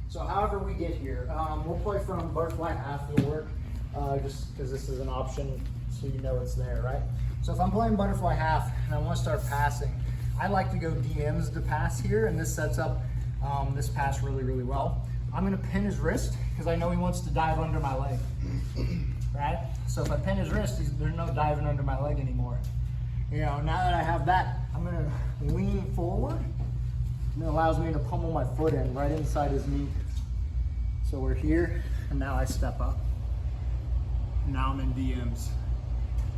So however we get here, we'll play from butterfly half, it'll work, just because this is an option so you know it's there, right? So if I'm playing butterfly half and I want to start passing, I like to go DMs to pass here, and this sets up this pass really, really well. I'm going to pin his wrist because I know he wants to dive under my leg, right? So if I pin his wrist, there's no diving under my leg anymore. You know, now that I have that, I'm going to lean forward, and it allows me to pummel my foot in right inside his knee. So we're here, and now I step up. Now I'm in DMs.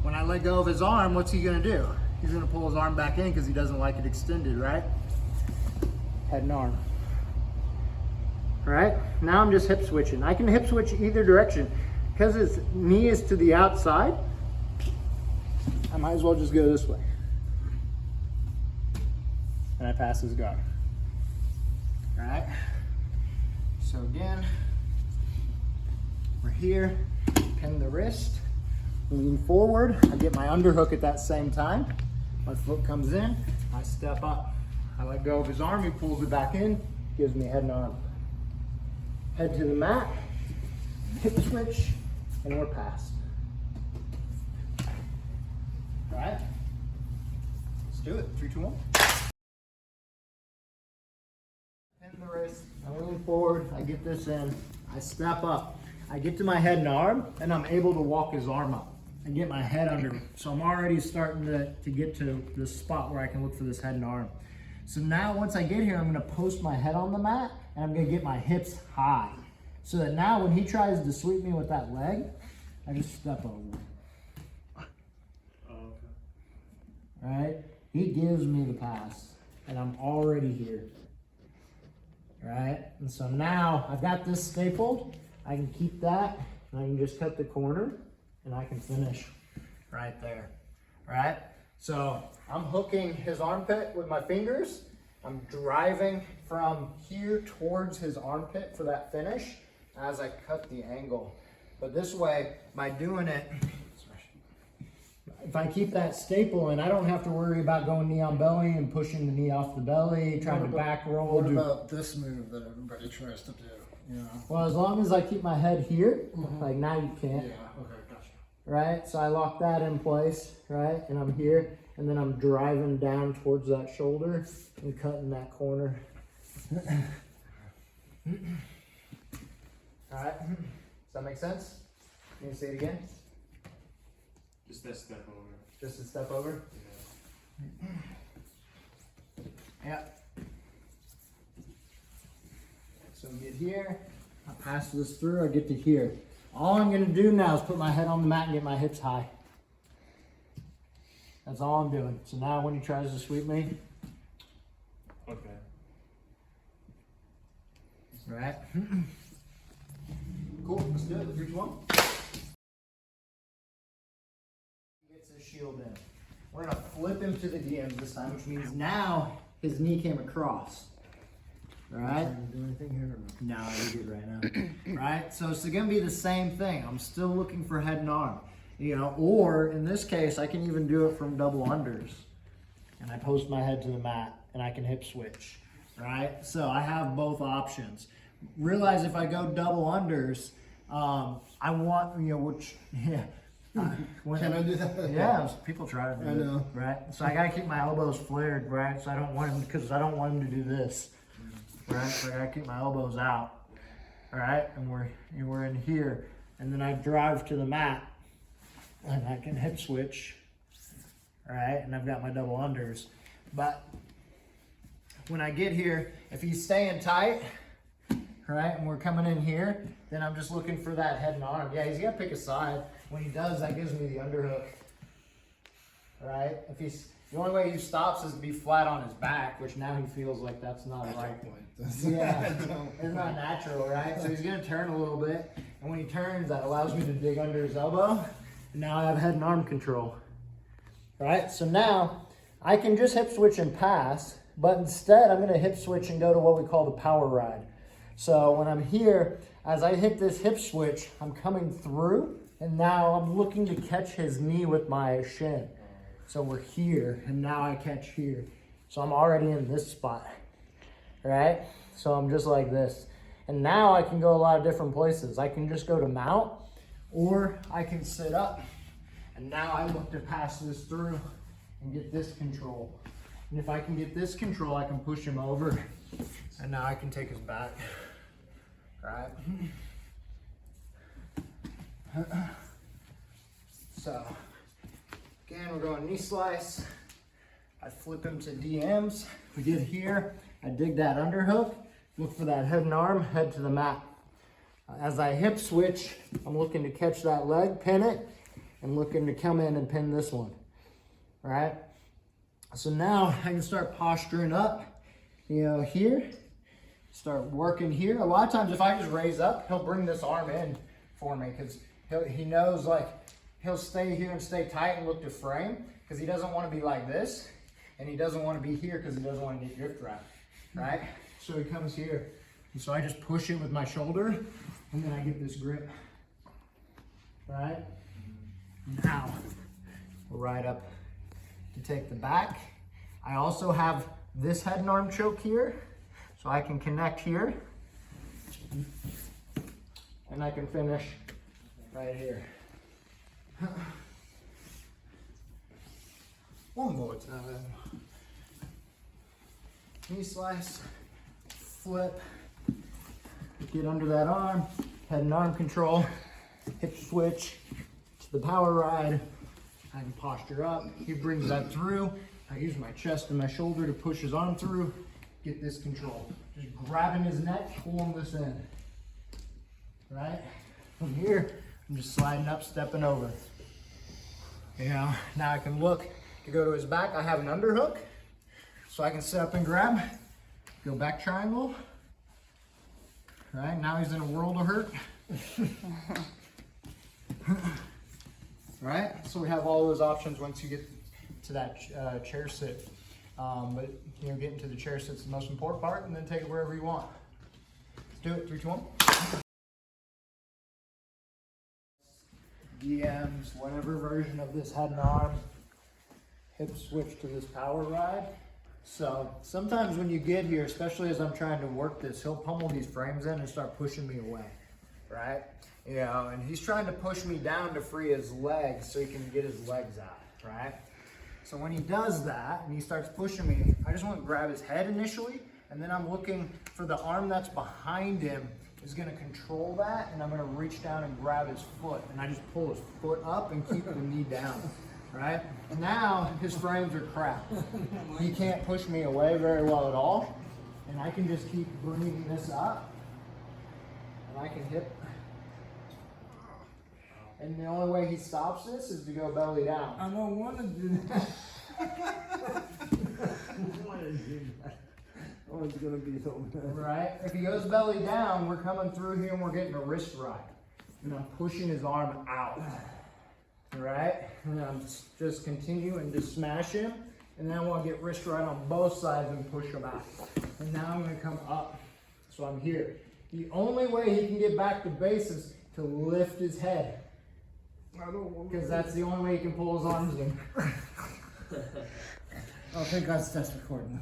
When I let go of his arm, what's he gonna do? He's gonna pull his arm back in because he doesn't like it extended, right? Head and arm. All right, now I'm just hip switching. I can hip switch either direction. Because his knee is to the outside, I might as well just go this way. And I pass his guard. All right, so again, we're here, pin the wrist, lean forward. I get my underhook at that same time. My foot comes in, I step up. I let go of his arm, he pulls it back in, gives me head and arm. Head to the mat, hip switch, and we're passed. All right, let's do it. 3, 2, 1. Pin the wrist, I lean forward, I get this in, I step up. I get to my head and arm, and I'm able to walk his arm up and get my head under me. So I'm already starting to get to the spot where I can look for this head and arm. So now once I get here, I'm gonna post my head on the mat, and I'm gonna get my hips high. So that now when he tries to sweep me with that leg, I just step over. Oh, okay. All right? He gives me the pass, and I'm already here. All right? And so now I've got this stapled. I can keep that, and I can just cut the corner, and I can finish right there, right? So I'm hooking his armpit with my fingers. I'm driving from here towards his armpit for that finish as I cut the angle. But this way, by doing it, if I keep that staple in, I don't have to worry about going knee on belly and pushing the knee off the belly, trying to back roll. What about this move that everybody tries to do? Yeah. Well, as long as I keep my head here, like now you can't. Yeah, okay, gotcha. Right? So I lock that in place, right? And I'm here, and then I'm driving down towards that shoulder and cutting that corner. All right? Does that make sense? Can you say it again? Just that step over. Just a step over? Yeah. Yeah. So get here, I pass this through, I get to here. All I'm gonna do now is put my head on the mat and get my hips high. That's all I'm doing. So now when he tries to sweep me, Okay. right? Cool, let's do it. 3, 2, 1. He gets his shield in. We're gonna flip him to the DMs this time, which means now his knee came across. All right? Do anything here or no? No, you're good right now. Right? So it's gonna be the same thing. I'm still looking for head and arm. You know, or in this case, I can even do it from double unders. And I post my head to the mat and I can hip switch. Right? So I have both options. Realize if I go double unders, I want, you know, which, yeah. Can I do that? Yeah, people try to do I know. it, right? So I gotta keep my elbows flared, right? So I don't want him, because I don't want him to do this, right? So I gotta keep my elbows out, all right? And we're in here, and then I drive to the mat, and I can hip switch, all right? And I've got my double unders, but when I get here, if he's staying tight, right, and we're coming in here, then I'm just looking for that head and arm. Yeah, he's got to pick a side. When he does, that gives me the underhook, right? If he's, the only way he stops is to be flat on his back, which now he feels like that's not right. Yeah, it's not natural, right? So he's going to turn a little bit, and when he turns, that allows me to dig under his elbow, and now I have head and arm control, right? So now I can just hip switch and pass, but instead I'm going to hip switch and go to what we call the power ride. So when I'm here, as I hit this hip switch, I'm coming through, and now I'm looking to catch his knee with my shin. So we're here, and now I catch here. So I'm already in this spot. right? So I'm just like this. And now I can go a lot of different places. I can just go to mount, or I can sit up. And now I look to pass this through and get this control. And if I can get this control, I can push him over. And now I can take his back, right? So, again, we're going knee slice. I flip him to DMs. We get here, I dig that underhook, look for that head and arm, head to the mat. As I hip switch, I'm looking to catch that leg, pin it, and looking to come in and pin this one, right? So now I can start posturing up, here, start working here. A lot of times if I just raise up, he'll bring this arm in for me because he knows like he'll stay here and stay tight and look to frame because he doesn't want to be like this, and he doesn't want to be here because he doesn't want to get drift wrapped, right? So he comes here, and so I just push it with my shoulder, and then I get this grip, right? Now we're right up to take the back. I also have this head and arm choke here, so I can connect here, and I can finish right here. One more time. Knee slice, flip, get under that arm, head and arm control, hip switch to the power ride. I can posture up. He brings that through. I use my chest and my shoulder to push his arm through, get this control. Just grabbing his neck, pulling this in. Right? From here, I'm just sliding up, stepping over. Now I can look to go to his back. I have an underhook, so I can sit up and grab, go back triangle. Right? Now he's in a world of hurt. Right? So we have all those options once you get to that chair sit. But getting to the chair sit's the most important part, and then take it wherever you want. Let's do it. 3, 2, 1. DMs, whatever version of this head and arm, hip switch to this power ride. So sometimes when you get here, especially as I'm trying to work this, he'll pummel these frames in and start pushing me away, right? And he's trying to push me down to free his legs so he can get his legs out, right? So when he does that and he starts pushing me, I just want to grab his head initially, and then I'm looking for the arm that's behind him is going to control that, and I'm going to reach down and grab his foot, and I just pull his foot up and keep the knee down, right? Now his frames are crap. He can't push me away very well at all, and I can just keep bringing this up, and I can hip. And the only way he stops this is to go belly down. I don't want to do that. Oh, it's gonna be so bad. Right? If he goes belly down, we're coming through here and we're getting a wrist ride. And I'm pushing his arm out. Right? And I'm just continuing to smash him. And then I want to get wrist ride on both sides and push him out. And now I'm going to come up. So I'm here. The only way he can get back to base is to lift his head. Because that's the only way he can pull his arms in. Oh, thank God that's recording.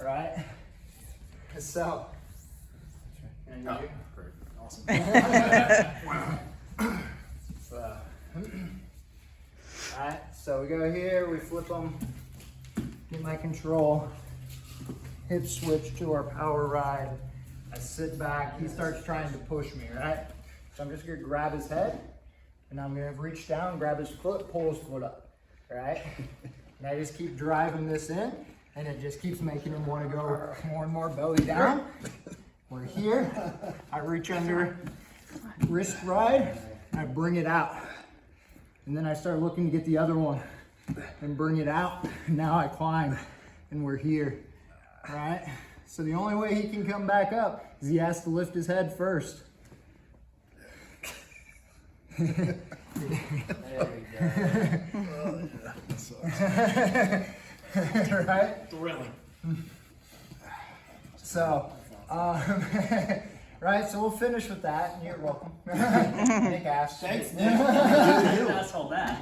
Right? So. And Oh, great. Awesome. So. Alright, so we go here, we flip them, get my control, hip switch to our power ride. I sit back, he starts trying to push me, right? So I'm just gonna grab his head, and I'm gonna reach down, grab his foot, pull his foot up, right? And I just keep driving this in, and it just keeps making him wanna go more and more belly down. We're here, I reach under, wrist ride, I bring it out. And then I start looking to get the other one and bring it out. And now I climb, and we're here, right? So the only way he can come back up is he has to lift his head first. There we go. Right? Thrilling. So, right, so we'll finish with that. And you're welcome. Nick asked. Thanks, Nick. Asshole back.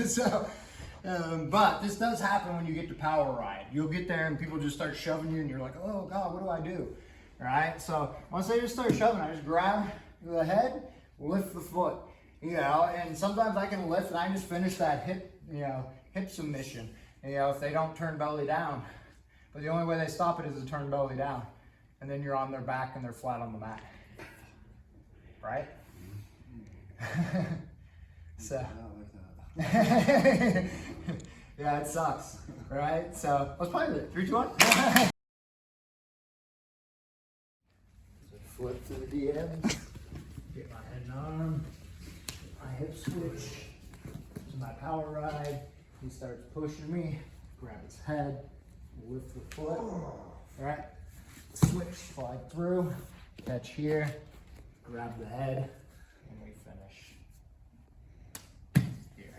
So, But this does happen when you get to power ride. You'll get there and people just start shoving you and you're like, oh God, what do I do? All right, so once they just start shoving, I just grab the head, lift the foot, you know, and sometimes I can lift and I just finish that hip, you know, hip submission, you know, if they don't turn belly down. But the only way they stop it is to turn belly down. And then you're on their back and they're flat on the mat. Right? So. Yeah, it sucks. Right? So let's play with it. 3, 2, 1. Flip to the DM. Get my head and arm. My hip switch to my power ride. He starts pushing me. Grab his head. Lift the foot. Right? Switch, slide through. Catch here. Grab the head. And we finish here.